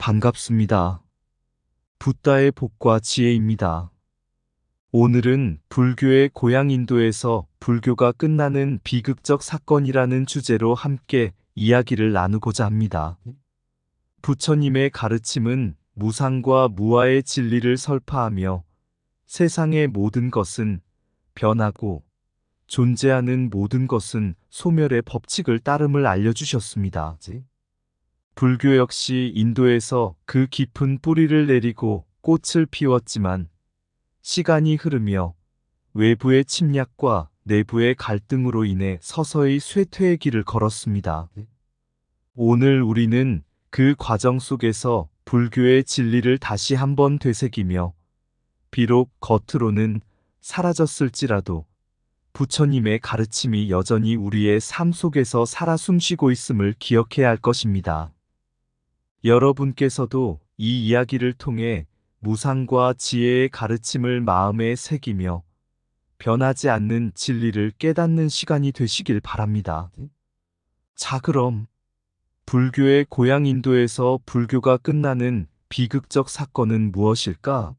반갑습니다. 붓다의 복과 지혜입니다. 오늘은 불교의 고향 인도에서 불교가 끝나는 비극적 사건이라는 주제로 함께 이야기를 나누고자 합니다. 부처님의 가르침은 무상과 무아의 진리를 설파하며 세상의 모든 것은 변하고 존재하는 모든 것은 소멸의 법칙을 따름을 알려주셨습니다. 불교 역시 인도에서 그 깊은 뿌리를 내리고 꽃을 피웠지만 시간이 흐르며 외부의 침략과 내부의 갈등으로 인해 서서히 쇠퇴의 길을 걸었습니다. 오늘 우리는 그 과정 속에서 불교의 진리를 다시 한번 되새기며 비록 겉으로는 사라졌을지라도 부처님의 가르침이 여전히 우리의 삶 속에서 살아 숨쉬고 있음을 기억해야 할 것입니다. 여러분께서도 이 이야기를 통해 무상과 지혜의 가르침을 마음에 새기며 변하지 않는 진리를 깨닫는 시간이 되시길 바랍니다. 자, 그럼 불교의 고향 인도에서 불교가 끝나는 비극적 사건은 무엇일까?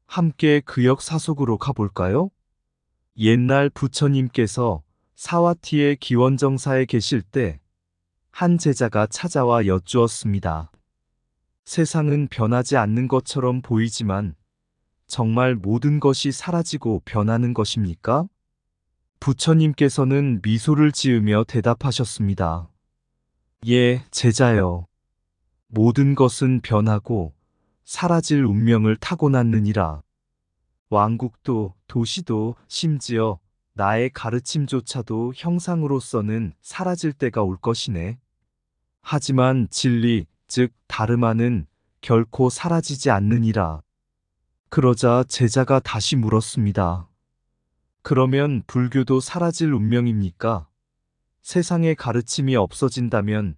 함께 그 역사 속으로 가볼까요? 옛날 부처님께서 사와티의 기원정사에 계실 때 한 제자가 찾아와 여쭈었습니다. 세상은 변하지 않는 것처럼 보이지만 정말 모든 것이 사라지고 변하는 것입니까? 부처님께서는 미소를 지으며 대답하셨습니다. 예, 제자여. 모든 것은 변하고 사라질 운명을 타고났느니라. 왕국도 도시도 심지어 나의 가르침조차도 형상으로서는 사라질 때가 올 것이네. 하지만 진리, 즉 다르마는 결코 사라지지 않느니라. 그러자 제자가 다시 물었습니다. 그러면 불교도 사라질 운명입니까? 세상의 가르침이 없어진다면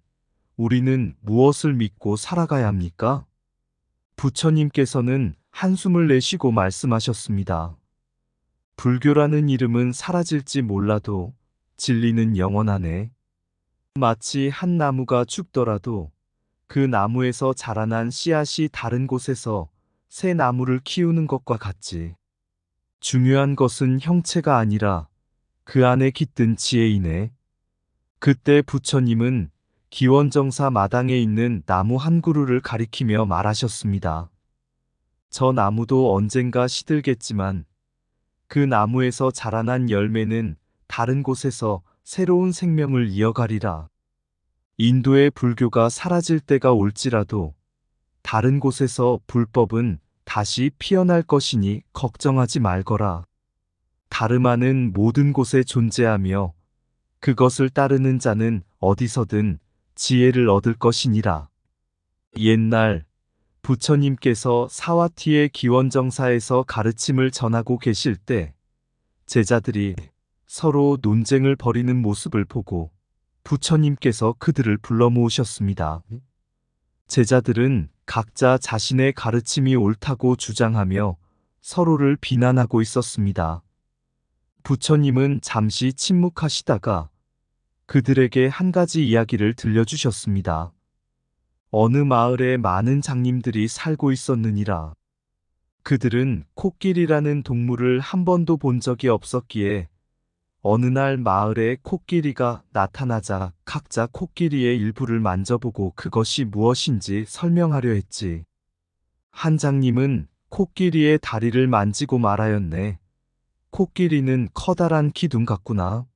우리는 무엇을 믿고 살아가야 합니까? 부처님께서는 한숨을 내쉬고 말씀하셨습니다. 불교라는 이름은 사라질지 몰라도 진리는 영원하네. 마치 한 나무가 죽더라도 그 나무에서 자라난 씨앗이 다른 곳에서 새 나무를 키우는 것과 같지. 중요한 것은 형체가 아니라 그 안에 깃든 지혜이네. 그때 부처님은 기원정사 마당에 있는 나무 한 그루를 가리키며 말하셨습니다. 저 나무도 언젠가 시들겠지만 그 나무에서 자라난 열매는 다른 곳에서 새로운 생명을 이어가리라. 인도의 불교가 사라질 때가 올지라도 다른 곳에서 불법은 다시 피어날 것이니 걱정하지 말거라. 다르마는 모든 곳에 존재하며 그것을 따르는 자는 어디서든 지혜를 얻을 것이니라. 옛날 부처님께서 사와티의 기원정사에서 가르침을 전하고 계실 때 제자들이 서로 논쟁을 벌이는 모습을 보고 부처님께서 그들을 불러 모으셨습니다. 제자들은 각자 자신의 가르침이 옳다고 주장하며 서로를 비난하고 있었습니다. 부처님은 잠시 침묵하시다가 그들에게 한 가지 이야기를 들려주셨습니다. 어느 마을에 많은 장님들이 살고 있었느니라. 그들은 코끼리라는 동물을 한 번도 본 적이 없었기에 어느 날 마을에 코끼리가 나타나자 각자 코끼리의 일부를 만져보고 그것이 무엇인지 설명하려 했지. 한 장님은 코끼리의 다리를 만지고 말하였네. 코끼리는 커다란 기둥 같구나.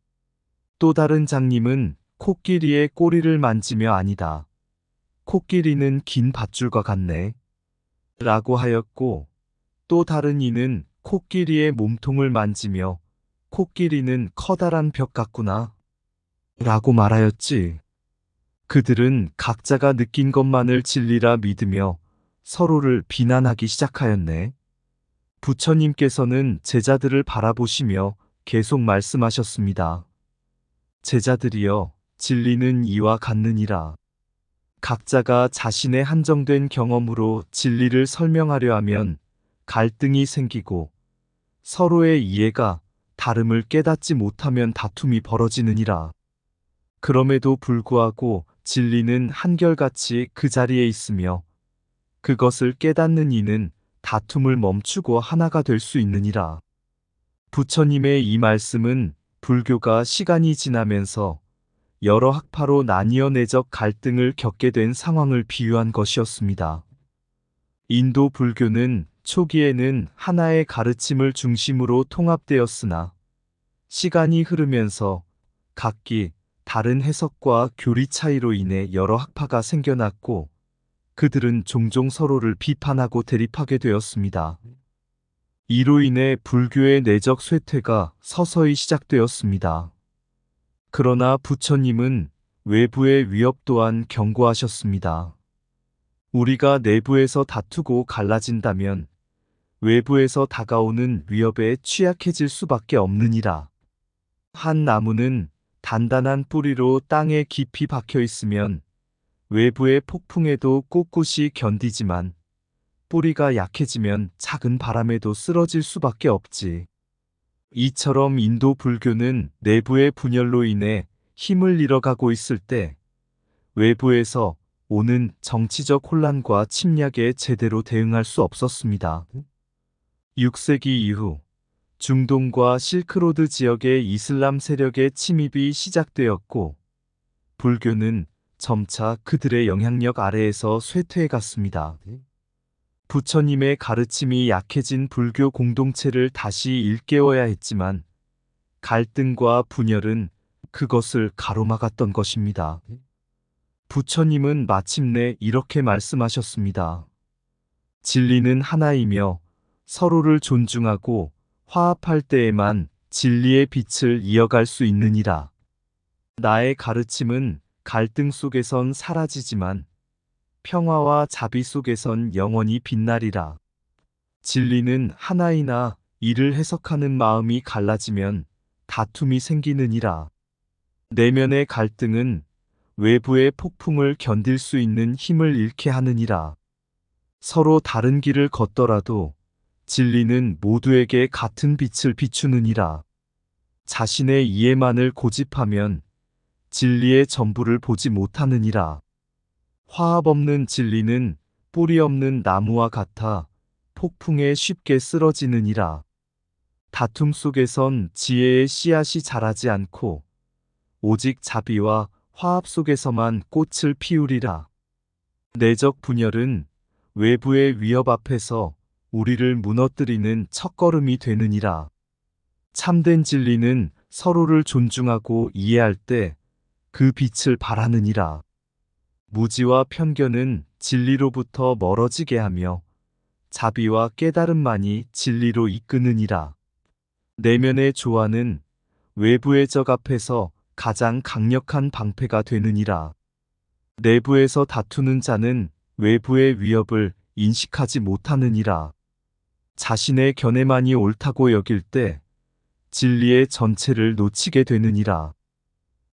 또 다른 장님은 코끼리의 꼬리를 만지며 아니다. 코끼리는 긴 밧줄과 같네. 라고 하였고, 또 다른 이는 코끼리의 몸통을 만지며 코끼리는 커다란 벽 같구나. 라고 말하였지. 그들은 각자가 느낀 것만을 진리라 믿으며 서로를 비난하기 시작하였네. 부처님께서는 제자들을 바라보시며 계속 말씀하셨습니다. 제자들이여, 진리는 이와 같느니라. 각자가 자신의 한정된 경험으로 진리를 설명하려 하면 갈등이 생기고 서로의 이해가 다름을 깨닫지 못하면 다툼이 벌어지느니라. 그럼에도 불구하고 진리는 한결같이 그 자리에 있으며 그것을 깨닫는 이는 다툼을 멈추고 하나가 될 수 있느니라. 부처님의 이 말씀은 불교가 시간이 지나면서 여러 학파로 나뉘어 내적 갈등을 겪게 된 상황을 비유한 것이었습니다. 인도 불교는 초기에는 하나의 가르침을 중심으로 통합되었으나 시간이 흐르면서 각기 다른 해석과 교리 차이로 인해 여러 학파가 생겨났고 그들은 종종 서로를 비판하고 대립하게 되었습니다. 이로 인해 불교의 내적 쇠퇴가 서서히 시작되었습니다. 그러나 부처님은 외부의 위협 또한 경고하셨습니다. 우리가 내부에서 다투고 갈라진다면 외부에서 다가오는 위협에 취약해질 수밖에 없느니라. 한 나무는 단단한 뿌리로 땅에 깊이 박혀 있으면 외부의 폭풍에도 꿋꿋이 견디지만 뿌리가 약해지면 작은 바람에도 쓰러질 수밖에 없지. 이처럼 인도 불교는 내부의 분열로 인해 힘을 잃어가고 있을 때 외부에서 오는 정치적 혼란과 침략에 제대로 대응할 수 없었습니다. 6세기 이후 중동과 실크로드 지역의 이슬람 세력의 침입이 시작되었고 불교는 점차 그들의 영향력 아래에서 쇠퇴해 갔습니다. 부처님의 가르침이 약해진 불교 공동체를 다시 일깨워야 했지만 갈등과 분열은 그것을 가로막았던 것입니다. 부처님은 마침내 이렇게 말씀하셨습니다. 진리는 하나이며 서로를 존중하고 화합할 때에만 진리의 빛을 이어갈 수 있느니라. 나의 가르침은 갈등 속에선 사라지지만 평화와 자비 속에선 영원히 빛나리라. 진리는 하나이나 이를 해석하는 마음이 갈라지면 다툼이 생기느니라. 내면의 갈등은 외부의 폭풍을 견딜 수 있는 힘을 잃게 하느니라. 서로 다른 길을 걷더라도 진리는 모두에게 같은 빛을 비추느니라. 자신의 이해만을 고집하면 진리의 전부를 보지 못하느니라. 화합 없는 진리는 뿌리 없는 나무와 같아 폭풍에 쉽게 쓰러지느니라. 다툼 속에선 지혜의 씨앗이 자라지 않고 오직 자비와 화합 속에서만 꽃을 피우리라. 내적 분열은 외부의 위협 앞에서 우리를 무너뜨리는 첫걸음이 되느니라. 참된 진리는 서로를 존중하고 이해할 때 그 빛을 발하느니라. 무지와 편견은 진리로부터 멀어지게 하며 자비와 깨달음만이 진리로 이끄느니라. 내면의 조화는 외부의 적 앞에서 가장 강력한 방패가 되느니라. 내부에서 다투는 자는 외부의 위협을 인식하지 못하느니라. 자신의 견해만이 옳다고 여길 때 진리의 전체를 놓치게 되느니라.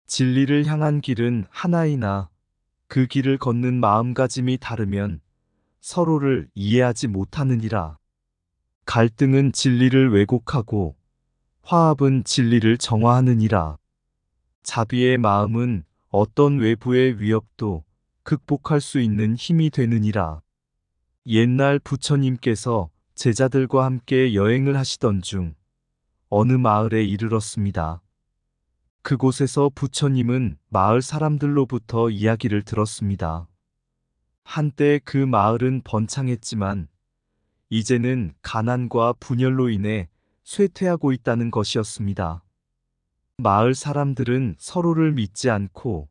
진리를 향한 길은 하나이나 그 길을 걷는 마음가짐이 다르면 서로를 이해하지 못하느니라. 갈등은 진리를 왜곡하고 화합은 진리를 정화하느니라. 자비의 마음은 어떤 외부의 위협도 극복할 수 있는 힘이 되느니라. 옛날 부처님께서 제자들과 함께 여행을 하시던 중 어느 마을에 이르렀습니다. 그곳에서 부처님은 마을 사람들로부터 이야기를 들었습니다. 한때 그 마을은 번창했지만 이제는 가난과 분열로 인해 쇠퇴하고 있다는 것이었습니다. 마을 사람들은 서로를 믿지 않고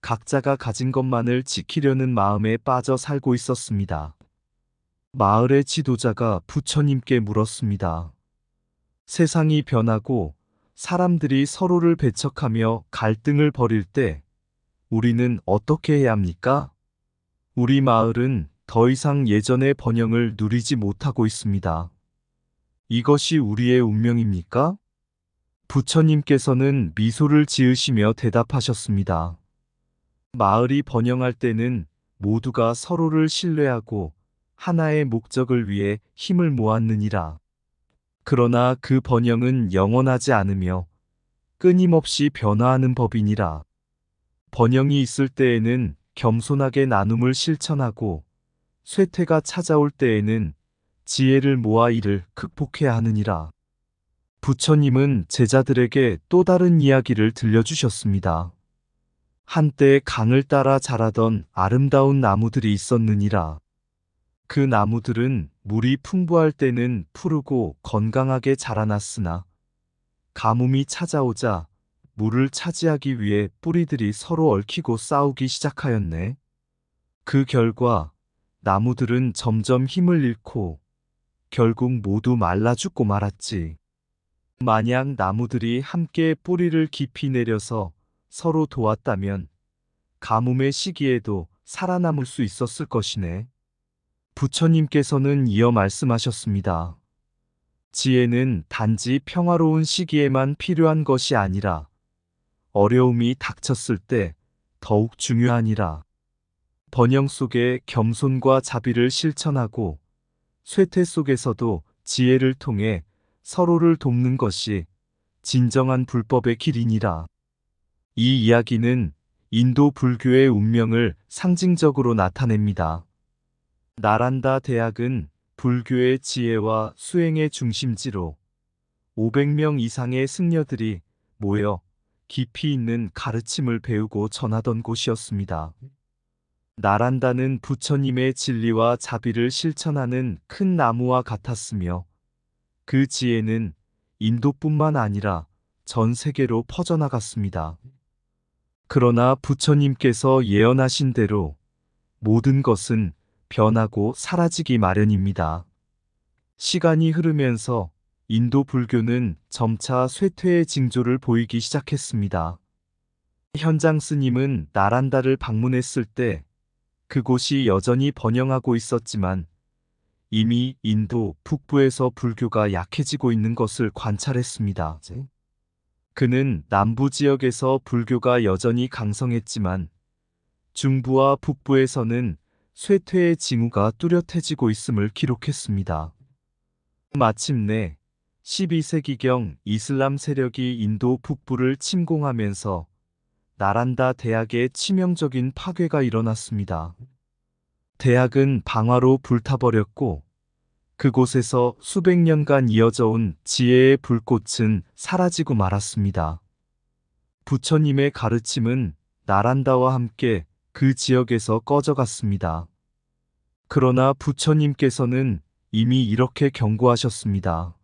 각자가 가진 것만을 지키려는 마음에 빠져 살고 있었습니다. 마을의 지도자가 부처님께 물었습니다. 세상이 변하고 사람들이 서로를 배척하며 갈등을 벌일 때 우리는 어떻게 해야 합니까? 우리 마을은 더 이상 예전의 번영을 누리지 못하고 있습니다. 이것이 우리의 운명입니까? 부처님께서는 미소를 지으시며 대답하셨습니다. 마을이 번영할 때는 모두가 서로를 신뢰하고 하나의 목적을 위해 힘을 모았느니라. 그러나 그 번영은 영원하지 않으며 끊임없이 변화하는 법이니라. 번영이 있을 때에는 겸손하게 나눔을 실천하고 쇠퇴가 찾아올 때에는 지혜를 모아 이를 극복해야 하느니라. 부처님은 제자들에게 또 다른 이야기를 들려주셨습니다. 한때 강을 따라 자라던 아름다운 나무들이 있었느니라. 그 나무들은 물이 풍부할 때는 푸르고 건강하게 자라났으나 가뭄이 찾아오자 물을 차지하기 위해 뿌리들이 서로 얽히고 싸우기 시작하였네. 그 결과 나무들은 점점 힘을 잃고 결국 모두 말라 죽고 말았지. 만약 나무들이 함께 뿌리를 깊이 내려서 서로 도왔다면 가뭄의 시기에도 살아남을 수 있었을 것이네. 부처님께서는 이어 말씀하셨습니다. 지혜는 단지 평화로운 시기에만 필요한 것이 아니라 어려움이 닥쳤을 때 더욱 중요하니라. 번영 속에 겸손과 자비를 실천하고 쇠퇴 속에서도 지혜를 통해 서로를 돕는 것이 진정한 불법의 길이니라. 이 이야기는 인도 불교의 운명을 상징적으로 나타냅니다. 나란다 대학은 불교의 지혜와 수행의 중심지로 500명 이상의 승려들이 모여 깊이 있는 가르침을 배우고 전하던 곳이었습니다. 나란다는 부처님의 진리와 자비를 실천하는 큰 나무와 같았으며 그 지혜는 인도뿐만 아니라 전 세계로 퍼져나갔습니다. 그러나 부처님께서 예언하신 대로 모든 것은 변하고 사라지기 마련입니다. 시간이 흐르면서 인도 불교는 점차 쇠퇴의 징조를 보이기 시작했습니다. 현장 스님은 나란다를 방문했을 때 그곳이 여전히 번영하고 있었지만 이미 인도 북부에서 불교가 약해지고 있는 것을 관찰했습니다. 그는 남부 지역에서 불교가 여전히 강성했지만 중부와 북부에서는 쇠퇴의 징후가 뚜렷해지고 있음을 기록했습니다. 마침내 12세기경 이슬람 세력이 인도 북부를 침공하면서 나란다 대학에 치명적인 파괴가 일어났습니다. 대학은 방화로 불타버렸고 그곳에서 수백 년간 이어져 온 지혜의 불꽃은 사라지고 말았습니다. 부처님의 가르침은 나란다와 함께 그 지역에서 꺼져갔습니다. 그러나 부처님께서는 이미 이렇게 경고하셨습니다.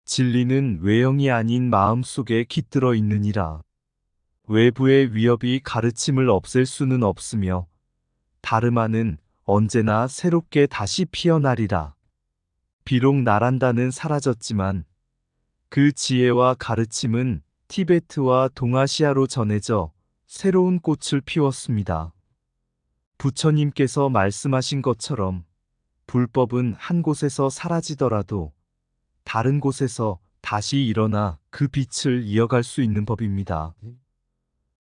진리는 외형이 아닌 마음 속에 깃들어 있느니라. 외부의 위협이 가르침을 없앨 수는 없으며 다르마는 언제나 새롭게 다시 피어나리라. 비록 나란다는 사라졌지만 그 지혜와 가르침은 티베트와 동아시아로 전해져 새로운 꽃을 피웠습니다. 부처님께서 말씀하신 것처럼 불법은 한 곳에서 사라지더라도 다른 곳에서 다시 일어나 그 빛을 이어갈 수 있는 법입니다.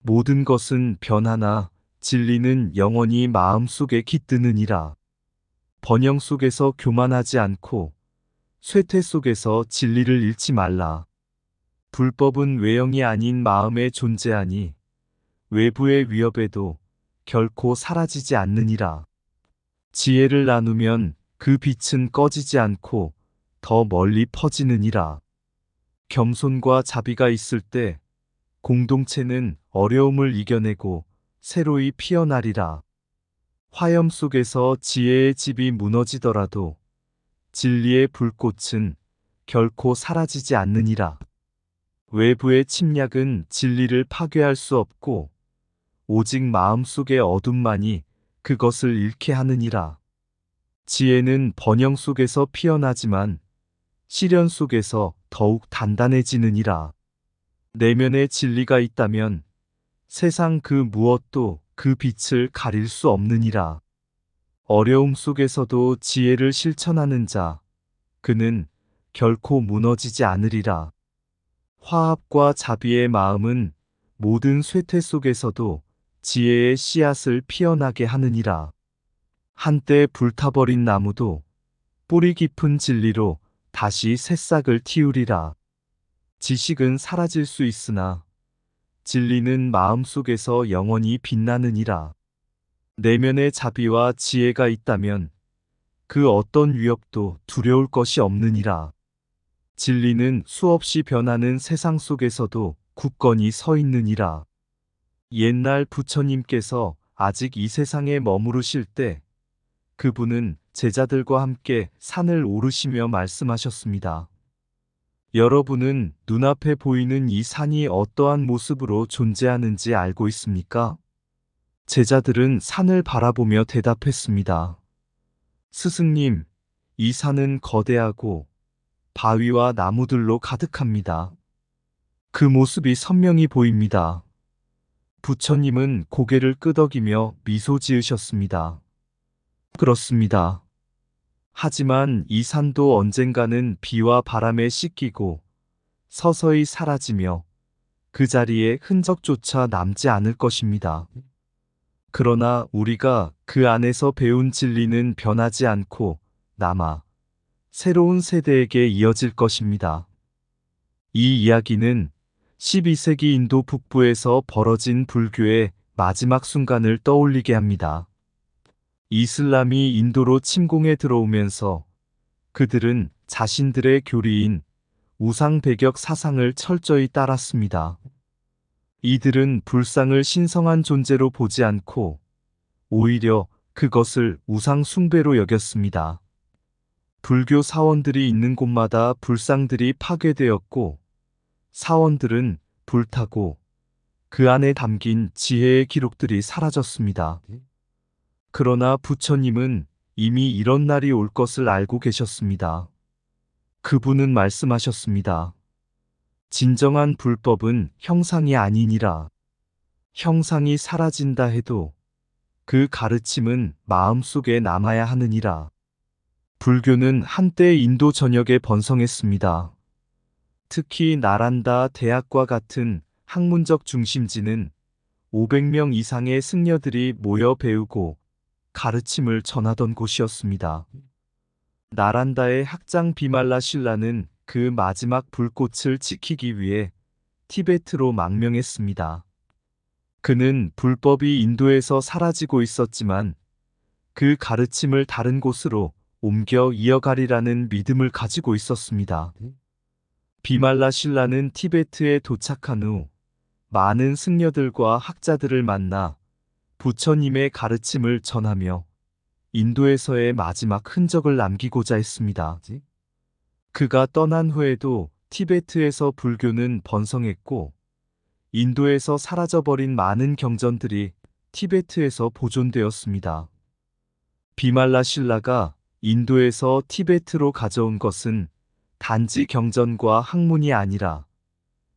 모든 것은 변하나 진리는 영원히 마음속에 깃드느니라. 번영 속에서 교만하지 않고 쇠퇴 속에서 진리를 잃지 말라. 불법은 외형이 아닌 마음에 존재하니 외부의 위협에도 결코 사라지지 않느니라. 지혜를 나누면 그 빛은 꺼지지 않고 더 멀리 퍼지느니라. 겸손과 자비가 있을 때 공동체는 어려움을 이겨내고 새로이 피어나리라. 화염 속에서 지혜의 집이 무너지더라도 진리의 불꽃은 결코 사라지지 않느니라. 외부의 침략은 진리를 파괴할 수 없고 오직 마음속의 어둠만이 그것을 잃게 하느니라. 지혜는 번영 속에서 피어나지만 시련 속에서 더욱 단단해지느니라. 내면에 진리가 있다면 세상 그 무엇도 그 빛을 가릴 수 없느니라. 어려움 속에서도 지혜를 실천하는 자, 그는 결코 무너지지 않으리라. 화합과 자비의 마음은 모든 쇠퇴 속에서도 지혜의 씨앗을 피어나게 하느니라. 한때 불타버린 나무도 뿌리 깊은 진리로 다시 새싹을 틔우리라. 지식은 사라질 수 있으나 진리는 마음속에서 영원히 빛나느니라. 내면의 자비와 지혜가 있다면 그 어떤 위협도 두려울 것이 없느니라. 진리는 수없이 변하는 세상 속에서도 굳건히 서 있느니라. 옛날 부처님께서 아직 이 세상에 머무르실 때 그분은 제자들과 함께 산을 오르시며 말씀하셨습니다. 여러분은 눈앞에 보이는 이 산이 어떠한 모습으로 존재하는지 알고 있습니까? 제자들은 산을 바라보며 대답했습니다. 스승님, 이 산은 거대하고 바위와 나무들로 가득합니다. 그 모습이 선명히 보입니다. 부처님은 고개를 끄덕이며 미소 지으셨습니다. 그렇습니다. 하지만 이 산도 언젠가는 비와 바람에 씻기고 서서히 사라지며 그 자리에 흔적조차 남지 않을 것입니다. 그러나 우리가 그 안에서 배운 진리는 변하지 않고 남아 새로운 세대에게 이어질 것입니다. 이 이야기는 12세기 인도 북부에서 벌어진 불교의 마지막 순간을 떠올리게 합니다. 이슬람이 인도로 침공해 들어오면서 그들은 자신들의 교리인 우상 배격 사상을 철저히 따랐습니다. 이들은 불상을 신성한 존재로 보지 않고 오히려 그것을 우상 숭배로 여겼습니다. 불교 사원들이 있는 곳마다 불상들이 파괴되었고 사원들은 불타고 그 안에 담긴 지혜의 기록들이 사라졌습니다. 그러나 부처님은 이미 이런 날이 올 것을 알고 계셨습니다. 그분은 말씀하셨습니다. 진정한 불법은 형상이 아니니라. 형상이 사라진다 해도 그 가르침은 마음속에 남아야 하느니라. 불교는 한때 인도 전역에 번성했습니다. 특히 나란다 대학과 같은 학문적 중심지는 500명 이상의 승려들이 모여 배우고 가르침을 전하던 곳이었습니다. 나란다의 학장 비말라 신라는 그 마지막 불꽃을 지키기 위해 티베트로 망명했습니다. 그는 불법이 인도에서 사라지고 있었지만 그 가르침을 다른 곳으로 옮겨 이어가리라는 믿음을 가지고 있었습니다. 비말라 신라는 티베트에 도착한 후 많은 승려들과 학자들을 만나 부처님의 가르침을 전하며 인도에서의 마지막 흔적을 남기고자 했습니다. 그가 떠난 후에도 티베트에서 불교는 번성했고 인도에서 사라져버린 많은 경전들이 티베트에서 보존되었습니다. 비말라 신라가 인도에서 티베트로 가져온 것은 단지 경전과 학문이 아니라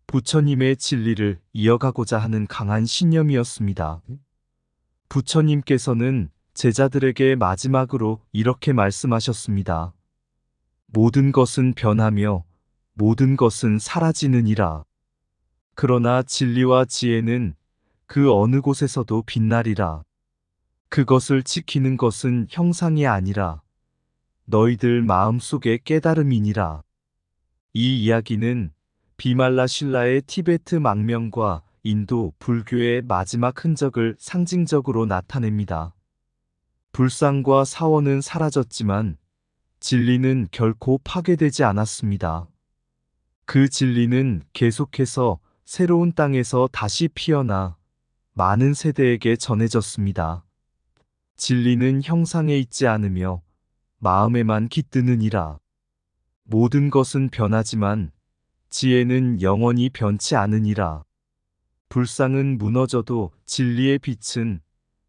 부처님의 진리를 이어가고자 하는 강한 신념이었습니다. 부처님께서는 제자들에게 마지막으로 이렇게 말씀하셨습니다. 모든 것은 변하며 모든 것은 사라지느니라. 그러나 진리와 지혜는 그 어느 곳에서도 빛나리라. 그것을 지키는 것은 형상이 아니라 너희들 마음속의 깨달음이니라. 이 이야기는 비말라 신라의 티베트 망명과 인도 불교의 마지막 흔적을 상징적으로 나타냅니다. 불상과 사원은 사라졌지만 진리는 결코 파괴되지 않았습니다. 그 진리는 계속해서 새로운 땅에서 다시 피어나 많은 세대에게 전해졌습니다. 진리는 형상에 있지 않으며 마음에만 깃드느니라. 모든 것은 변하지만 지혜는 영원히 변치 않으니라. 불상은 무너져도 진리의 빛은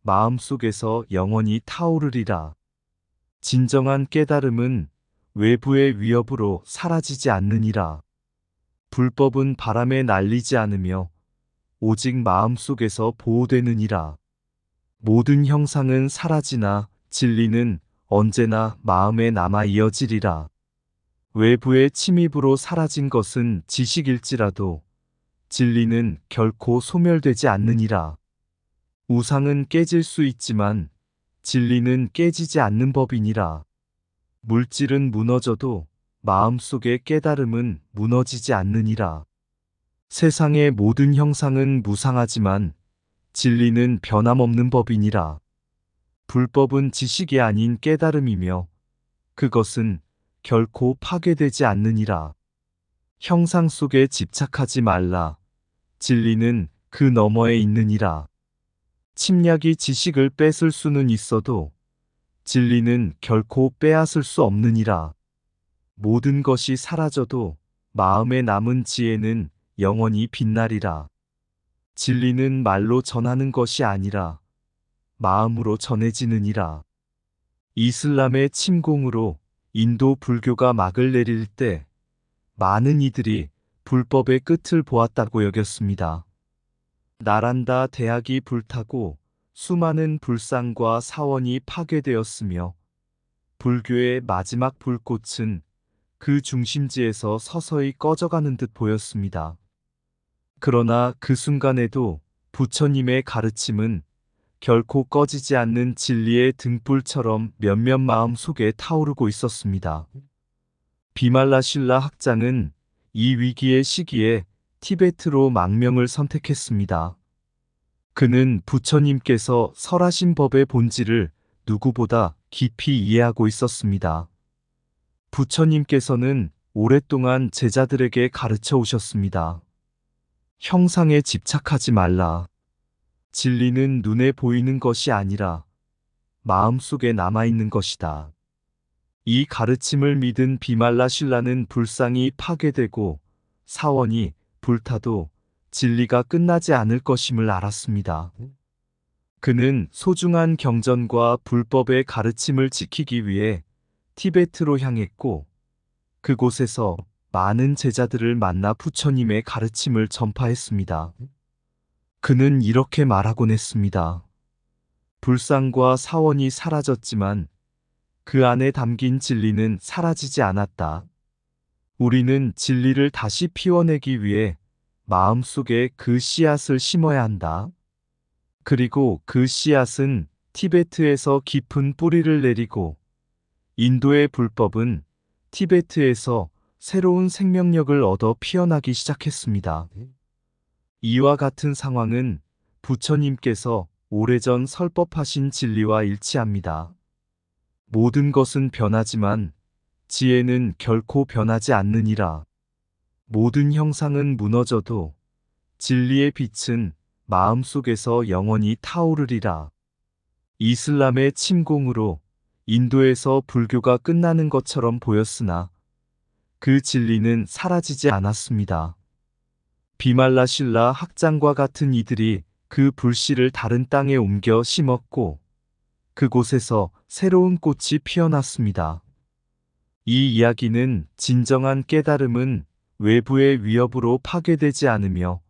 마음속에서 영원히 타오르리라. 진정한 깨달음은 외부의 위협으로 사라지지 않느니라. 불법은 바람에 날리지 않으며 오직 마음속에서 보호되느니라. 모든 형상은 사라지나 진리는 언제나 마음에 남아 이어지리라. 외부의 침입으로 사라진 것은 지식일지라도 진리는 결코 소멸되지 않느니라. 우상은 깨질 수 있지만 진리는 깨지지 않는 법이니라. 물질은 무너져도 마음속의 깨달음은 무너지지 않느니라. 세상의 모든 형상은 무상하지만 진리는 변함없는 법이니라. 불법은 지식이 아닌 깨달음이며 그것은 결코 파괴되지 않느니라. 형상 속에 집착하지 말라. 진리는 그 너머에 있느니라. 침략이 지식을 뺏을 수는 있어도 진리는 결코 빼앗을 수 없느니라. 모든 것이 사라져도 마음에 남은 지혜는 영원히 빛나리라. 진리는 말로 전하는 것이 아니라 마음으로 전해지느니라. 이슬람의 침공으로 인도 불교가 막을 내릴 때 많은 이들이 불법의 끝을 보았다고 여겼습니다. 나란다 대학이 불타고 수많은 불상과 사원이 파괴되었으며 불교의 마지막 불꽃은 그 중심지에서 서서히 꺼져가는 듯 보였습니다. 그러나 그 순간에도 부처님의 가르침은 결코 꺼지지 않는 진리의 등불처럼 몇몇 마음 속에 타오르고 있었습니다. 비말라실라 학장은 이 위기의 시기에 티베트로 망명을 선택했습니다. 그는 부처님께서 설하신 법의 본질을 누구보다 깊이 이해하고 있었습니다. 부처님께서는 오랫동안 제자들에게 가르쳐 오셨습니다. 형상에 집착하지 말라. 진리는 눈에 보이는 것이 아니라 마음속에 남아있는 것이다. 이 가르침을 믿은 비말라실라는 불상이 파괴되고 사원이 불타도 진리가 끝나지 않을 것임을 알았습니다. 그는 소중한 경전과 불법의 가르침을 지키기 위해 티베트로 향했고 그곳에서 많은 제자들을 만나 부처님의 가르침을 전파했습니다. 그는 이렇게 말하곤 했습니다. 불상과 사원이 사라졌지만 그 안에 담긴 진리는 사라지지 않았다. 우리는 진리를 다시 피워내기 위해 마음속에 그 씨앗을 심어야 한다. 그리고 그 씨앗은 티베트에서 깊은 뿌리를 내리고 인도의 불법은 티베트에서 새로운 생명력을 얻어 피어나기 시작했습니다. 이와 같은 상황은 부처님께서 오래전 설법하신 진리와 일치합니다. 모든 것은 변하지만 지혜는 결코 변하지 않느니라. 모든 형상은 무너져도 진리의 빛은 마음속에서 영원히 타오르리라. 이슬람의 침공으로 인도에서 불교가 끝나는 것처럼 보였으나 그 진리는 사라지지 않았습니다. 비말라실라 학장과 같은 이들이 그 불씨를 다른 땅에 옮겨 심었고 그곳에서 새로운 꽃이 피어났습니다. 이 이야기는 진정한 깨달음은 외부의 위협으로 파괴되지 않으며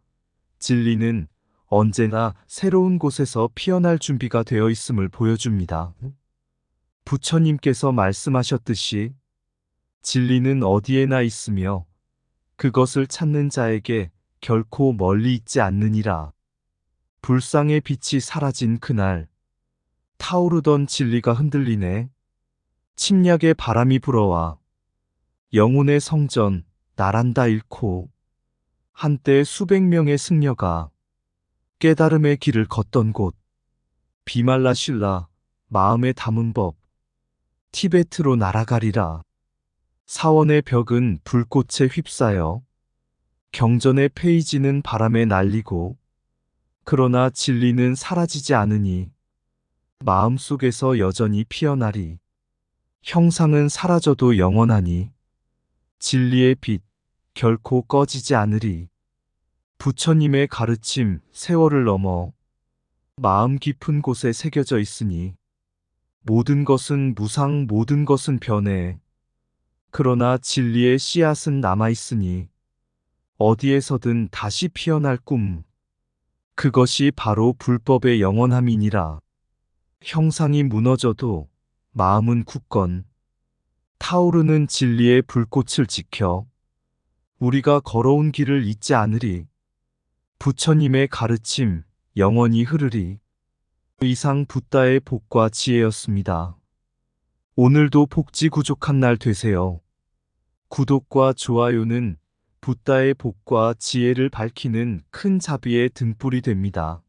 진리는 언제나 새로운 곳에서 피어날 준비가 되어 있음을 보여줍니다. 부처님께서 말씀하셨듯이 진리는 어디에나 있으며 그것을 찾는 자에게 결코 멀리 있지 않느니라. 불상의 빛이 사라진 그날 타오르던 진리가 흔들리네. 침략의 바람이 불어와 영혼의 성전 나란다 잃고 한때 수백 명의 승려가 깨달음의 길을 걷던 곳 비말라실라 마음에 담은 법 티베트로 날아가리라. 사원의 벽은 불꽃에 휩싸여 경전의 페이지는 바람에 날리고 그러나 진리는 사라지지 않으니 마음속에서 여전히 피어나리. 형상은 사라져도 영원하니 진리의 빛 결코 꺼지지 않으리. 부처님의 가르침 세월을 넘어 마음 깊은 곳에 새겨져 있으니 모든 것은 무상 모든 것은 변해. 그러나 진리의 씨앗은 남아있으니 어디에서든 다시 피어날 꿈. 그것이 바로 불법의 영원함이니라. 형상이 무너져도 마음은 굳건 타오르는 진리의 불꽃을 지켜 우리가 걸어온 길을 잊지 않으리. 부처님의 가르침 영원히 흐르리. 이상 붓다의 복과 지혜였습니다. 오늘도 복지구족한 날 되세요. 구독과 좋아요는 붓다의 복과 지혜를 밝히는 큰 자비의 등불이 됩니다.